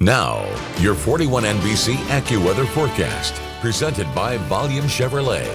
Now, your 41 NBC AccuWeather forecast, presented by Volume Chevrolet.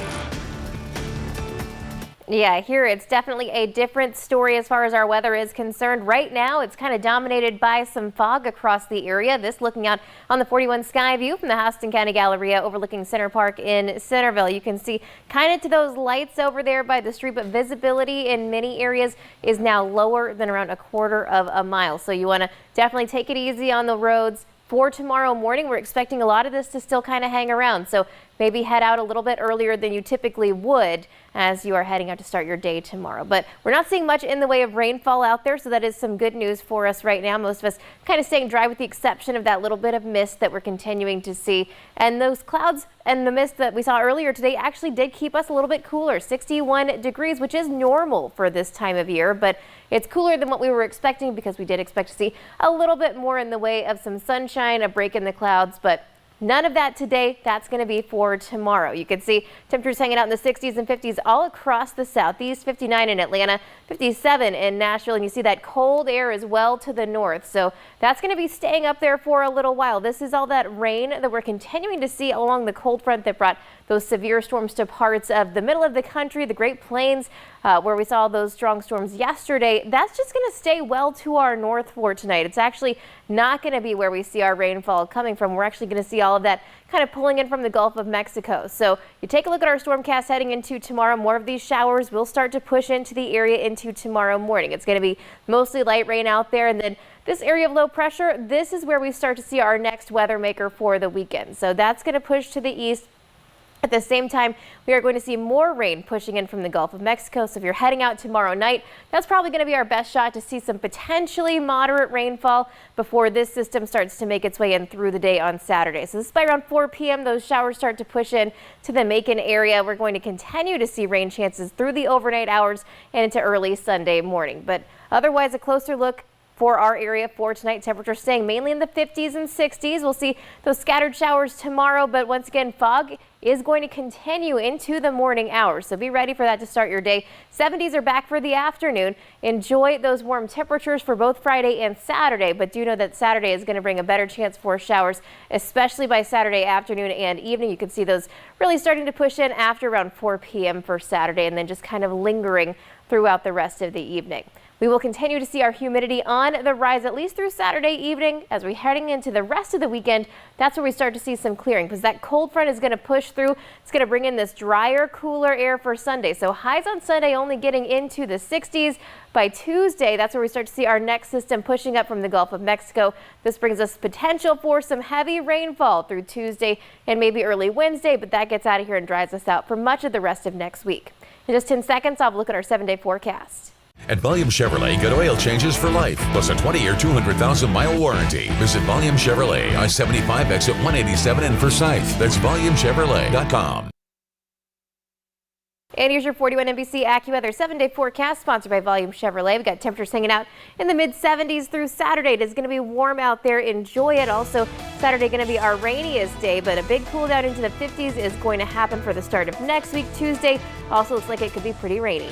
Yeah, here it's definitely a different story as far as our weather is concerned. Right now, it's kind of dominated by some fog across the area. This looking out on the 41 sky view from the Houston County Galleria overlooking Center Park in Centerville. You can see kind of to those lights over there by the street, but visibility in many areas is now lower than around 1/4 of a mile. So you want to definitely take it easy on the roads. For tomorrow morning, we're expecting a lot of this to still kind of hang around. So maybe head out a little bit earlier than you typically would as you are heading out to start your day tomorrow. But we're not seeing much in the way of rainfall out there, so that is some good news for us right now. Most of us kind of staying dry with the exception of that little bit of mist that we're continuing to see. And those clouds and the mist that we saw earlier today actually did keep us a little bit cooler, 61 degrees, which is normal for this time of year. But it's cooler than what we were expecting because we did expect to see a little bit more in the way of some sunshine, a break in the clouds, but none of that today. That's going to be for tomorrow. You can see temperatures hanging out in the 60s and 50s all across the southeast, 59 in Atlanta, 57 in Nashville, and you see that cold air as well to the north. So that's going to be staying up there for a little while. This is all that rain that we're continuing to see along the cold front that brought those severe storms to parts of the middle of the country, the Great Plains, where we saw those strong storms yesterday. That's just going to stay well to our north for tonight. It's actually not going to be where we see our rainfall coming from. We're actually going to see all of that kind of pulling in from the Gulf of Mexico. So you take a look at our stormcast heading into tomorrow. More of these showers will start to push into the area into tomorrow morning. It's going to be mostly light rain out there, and then this area of low pressure, this is where we start to see our next weather maker for the weekend. So that's going to push to the east. At the same time, we are going to see more rain pushing in from the Gulf of Mexico. So if you're heading out tomorrow night, that's probably going to be our best shot to see some potentially moderate rainfall before this system starts to make its way in through the day on Saturday. So this is by around 4 p.m. Those showers start to push in to the Macon area. We're going to continue to see rain chances through the overnight hours and into early Sunday morning. But otherwise, a closer look for our area for tonight. Temperatures staying mainly in the 50s and 60s. We'll see those scattered showers tomorrow, but once again, fog is going to continue into the morning hours. So be ready for that to start your day. 70s are back for the afternoon. Enjoy those warm temperatures for both Friday and Saturday, but do know that Saturday is going to bring a better chance for showers, especially by Saturday afternoon and evening. You can see those really starting to push in after around 4 p.m. for Saturday and then just kind of lingering throughout the rest of the evening. We will continue to see our humidity on the rise at least through Saturday evening. As we're heading into the rest of the weekend, that's where we start to see some clearing because that cold front is going to push through. It's going to bring in this drier, cooler air for Sunday. So highs on Sunday only getting into the 60s. By Tuesday, that's where we start to see our next system pushing up from the Gulf of Mexico. This brings us potential for some heavy rainfall through Tuesday and maybe early Wednesday, but that gets out of here and dries us out for much of the rest of next week. In just 10 seconds, I'll have a look at our 7-day forecast. At Volume Chevrolet, get oil changes for life, plus a 20-year, 200,000-mile warranty. Visit Volume Chevrolet, I-75 exit 187 in Forsyth. That's VolumeChevrolet.com. And here's your 41 NBC AccuWeather 7-day forecast, sponsored by Volume Chevrolet. We've got temperatures hanging out in the mid-70s through Saturday. It is going to be warm out there. Enjoy it. Also, Saturday going to be our rainiest day, but a big cool down into the 50s is going to happen for the start of next week. Tuesday also looks like it could be pretty rainy.